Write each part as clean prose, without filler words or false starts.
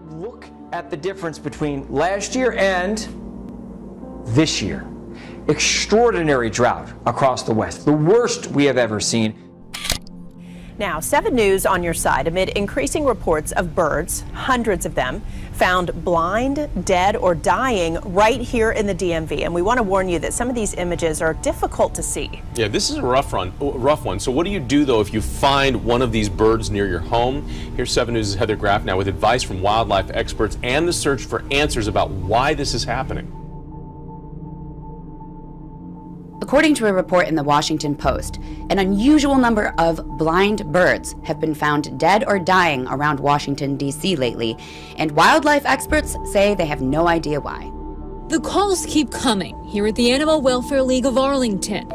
Look at the difference between last year and this year. Extraordinary drought across the West, the worst we have ever seen. Now, 7 News on your side amid increasing reports of birds, hundreds of them, found blind, dead, or dying right here in the DMV. And we want to warn you that some of these images are difficult to see. Yeah, this is a rough one. So what do you do, though, if you find one of these birds near your home? Here's 7 News' Heather Graff now with advice from wildlife experts and the search for answers about why this is happening. According to a report in the Washington Post, an unusual number of blind birds have been found dead or dying around Washington, D.C. lately, and wildlife experts say they have no idea why. The calls keep coming here at the Animal Welfare League of Arlington.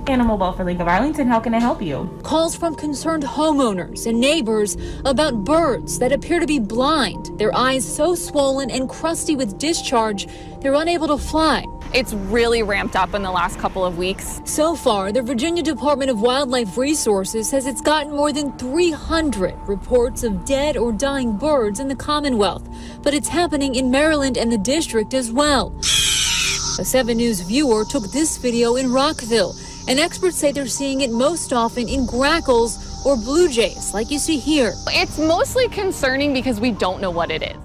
Animal Welfare League of Arlington, how can I help you? Calls from concerned homeowners and neighbors about birds that appear to be blind, their eyes so swollen and crusty with discharge, they're unable to fly. It's really ramped up in the last couple of weeks. So far, the Virginia Department of Wildlife Resources says it's gotten more than 300 reports of dead or dying birds in the Commonwealth, but it's happening in Maryland and the district as well. A 7 News viewer took this video in Rockville, and experts say they're seeing it most often in grackles or blue jays, like you see here. It's mostly concerning because we don't know what it is.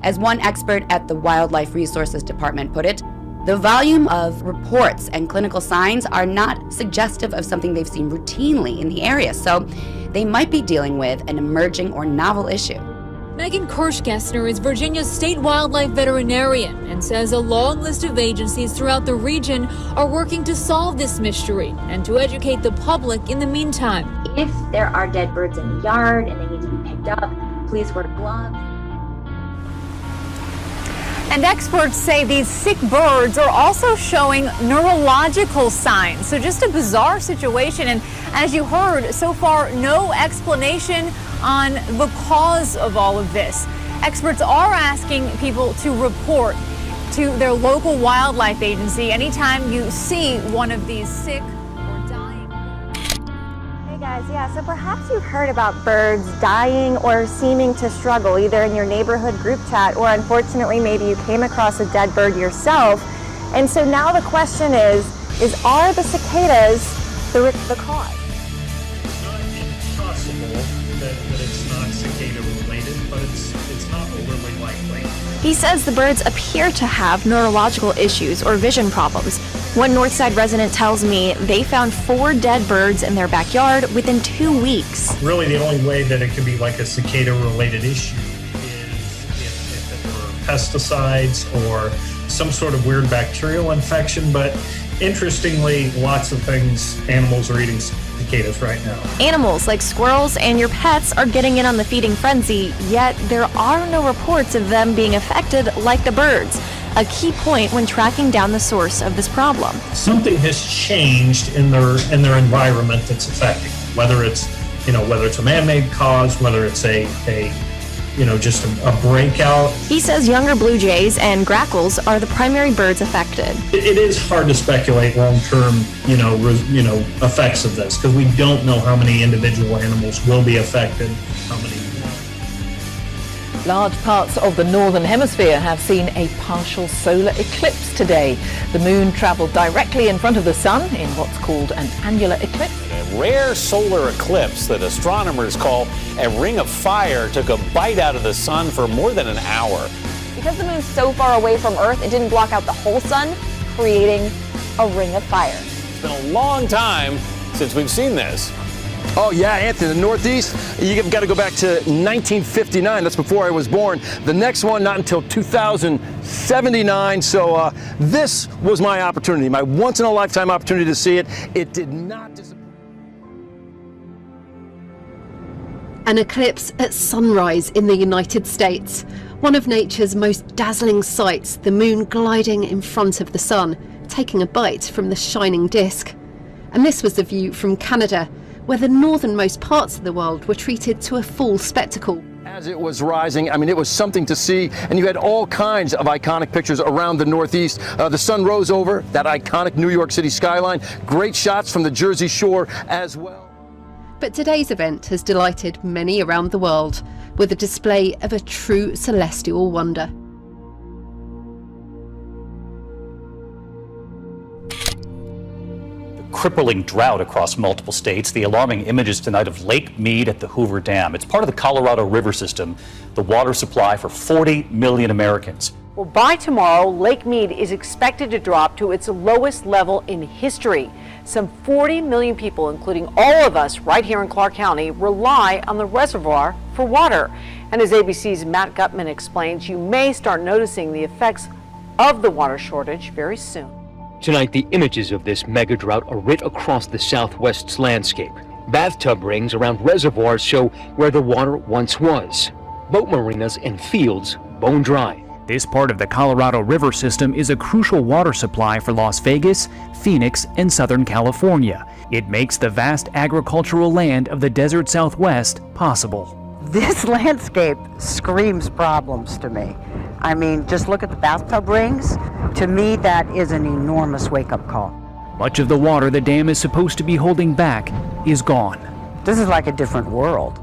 As one expert at the Wildlife Resources Department put it, the volume of reports and clinical signs are not suggestive of something they've seen routinely in the area, so they might be dealing with an emerging or novel issue. Megan Kirschgessner is Virginia's state wildlife veterinarian and says a long list of agencies throughout the region are working to solve this mystery and to educate the public in the meantime. If there are dead birds in the yard and they need to be picked up, please wear gloves. And experts say these sick birds are also showing neurological signs. So just a bizarre situation. And as you heard, so far, no explanation on the cause of all of this. Experts are asking people to report to their local wildlife agency anytime you see one of these sick or dying. Hey guys, yeah, so perhaps you've heard about birds dying or seeming to struggle, either in your neighborhood group chat or unfortunately maybe you came across a dead bird yourself. And so now the question is are the cicadas the cause? It's not impossible that it's not cicada related, but it's not overly likely. He says the birds appear to have neurological issues or vision problems. One Northside resident tells me they found 4 dead birds in their backyard within 2 weeks. Really, the only way that it could be like a cicada related issue is if there were pesticides or some sort of weird bacterial infection, but interestingly, lots of things, animals are eating cicadas right now. Animals like squirrels and your pets are getting in on the feeding frenzy, yet there are no reports of them being affected like the birds. A key point when tracking down the source of this problem. Something has changed in their environment that's affecting them. Whether it's a man-made cause, whether it's just a breakout. He says younger blue jays and grackles are the primary birds affected. It is hard to speculate long-term, effects of this because we don't know how many individual animals will be affected, how many. Large parts of the northern hemisphere have seen a partial solar eclipse today. The moon traveled directly in front of the sun in what's called an annular eclipse. A rare solar eclipse that astronomers call a ring of fire took a bite out of the sun for more than an hour. Because the moon's so far away from Earth, it didn't block out the whole sun, creating a ring of fire. It's been a long time since we've seen this. Oh yeah, Anthony, the Northeast, you've got to go back to 1959. That's before I was born. The next one, not until 2079. So this was my opportunity, my once-in-a-lifetime opportunity to see it. It did not disappoint. An eclipse at sunrise in the United States. One of nature's most dazzling sights, the moon gliding in front of the sun, taking a bite from the shining disk. And this was the view from Canada, where the northernmost parts of the world were treated to a full spectacle. As it was rising, I mean, it was something to see, and you had all kinds of iconic pictures around the Northeast. The sun rose over that iconic New York City skyline. Great shots from the Jersey Shore as well. But today's event has delighted many around the world with a display of a true celestial wonder. Crippling drought across multiple states. The alarming images tonight of Lake Mead at the Hoover Dam. It's part of the Colorado River system, the water supply for 40 million Americans. Well, by tomorrow, Lake Mead is expected to drop to its lowest level in history. Some 40 million people, including all of us right here in Clark County, rely on the reservoir for water. And as ABC's Matt Gutman explains, you may start noticing the effects of the water shortage very soon. Tonight, the images of this mega drought are writ across the Southwest's landscape. Bathtub rings around reservoirs show where the water once was. Boat marinas and fields bone dry. This part of the Colorado River system is a crucial water supply for Las Vegas, Phoenix, and Southern California. It makes the vast agricultural land of the desert Southwest possible. This landscape screams problems to me. I mean, just look at the bathtub rings. To me, that is an enormous wake-up call. Much of the water the dam is supposed to be holding back is gone. This is like a different world.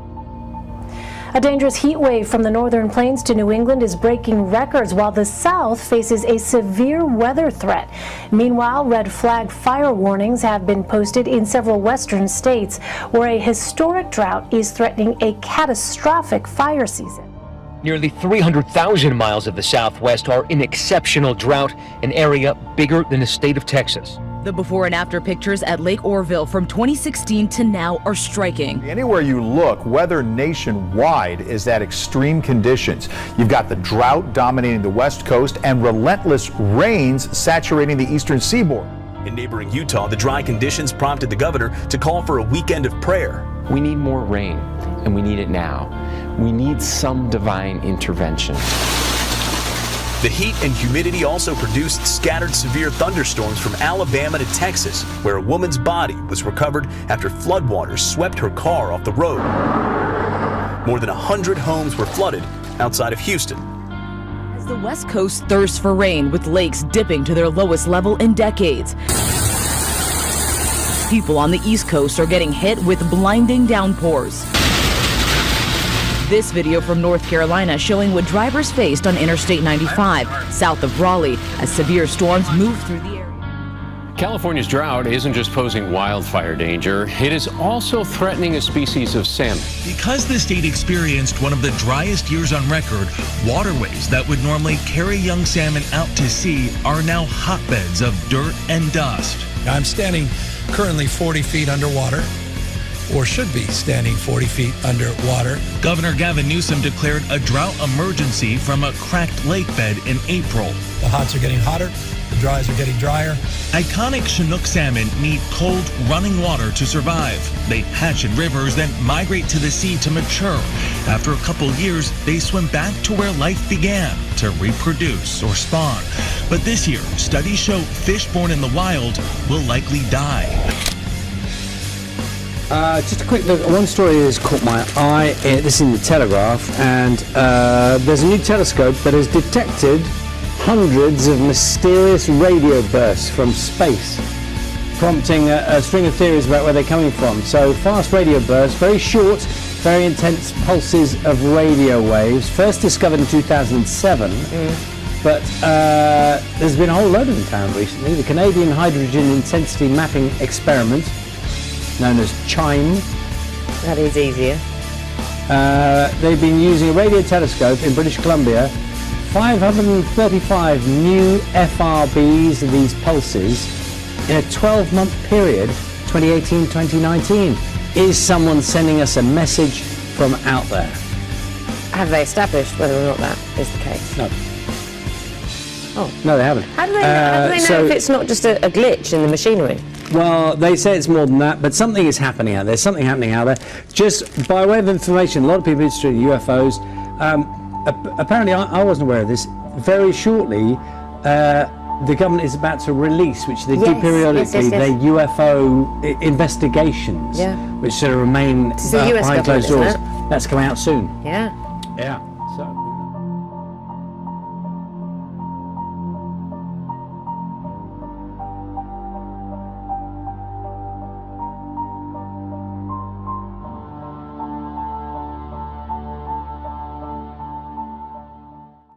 A dangerous heat wave from the northern plains to New England is breaking records while the south faces a severe weather threat. Meanwhile, red flag fire warnings have been posted in several western states where a historic drought is threatening a catastrophic fire season. Nearly 300,000 miles of the Southwest are in exceptional drought, an area bigger than the state of Texas. The before and after pictures at Lake Orville from 2016 to now are striking. Anywhere you look, weather nationwide is at extreme conditions. You've got the drought dominating the West Coast and relentless rains saturating the eastern seaboard. In neighboring Utah, the dry conditions prompted the governor to call for a weekend of prayer. We need more rain, and we need it now. We need some divine intervention. The heat and humidity also produced scattered severe thunderstorms from Alabama to Texas, where a woman's body was recovered after floodwaters swept her car off the road. More than 100 homes were flooded outside of Houston. As the West Coast thirsts for rain, with lakes dipping to their lowest level in decades, people on the East Coast are getting hit with blinding downpours. This video from North Carolina showing what drivers faced on Interstate 95, south of Raleigh, as severe storms move through the area. California's drought isn't just posing wildfire danger, it is also threatening a species of salmon. Because the state experienced one of the driest years on record, waterways that would normally carry young salmon out to sea are now hotbeds of dirt and dust. I'm standing currently 40 feet underwater, or should be standing 40 feet underwater. Governor Gavin Newsom declared a drought emergency from a cracked lake bed in April. The hots are getting hotter, the dries are getting drier. Iconic Chinook salmon need cold, running water to survive. They hatch in rivers, then migrate to the sea to mature. After a couple years, they swim back to where life began, to reproduce or spawn. But this year, studies show fish born in the wild will likely die. Just a quick look. One story has caught my eye. This is in the Telegraph, and there's a new telescope that has detected hundreds of mysterious radio bursts from space, prompting a string of theories about where they're coming from. So fast radio bursts, very short, very intense pulses of radio waves, first discovered in 2007. But there's been a whole load of them found recently. The Canadian Hydrogen Intensity Mapping Experiment, known as CHIME. That is easier. They've been using a radio telescope in British Columbia. 535 new FRBs, these pulses, in a 12-month period, 2018-2019. Is someone sending us a message from out there? Have they established whether or not that is the case? No. Oh. No, they haven't. How do they know if it's not just a glitch in the machinery? Well, they say it's more than that, but something is happening out there. Something happening out there. Just by way of information, a lot of people interested in UFOs. Apparently, I wasn't aware of this. Very shortly, the government is about to release, which they do periodically, their UFO investigations, which sort of remain behind closed doors. That's coming out soon. Yeah. Yeah.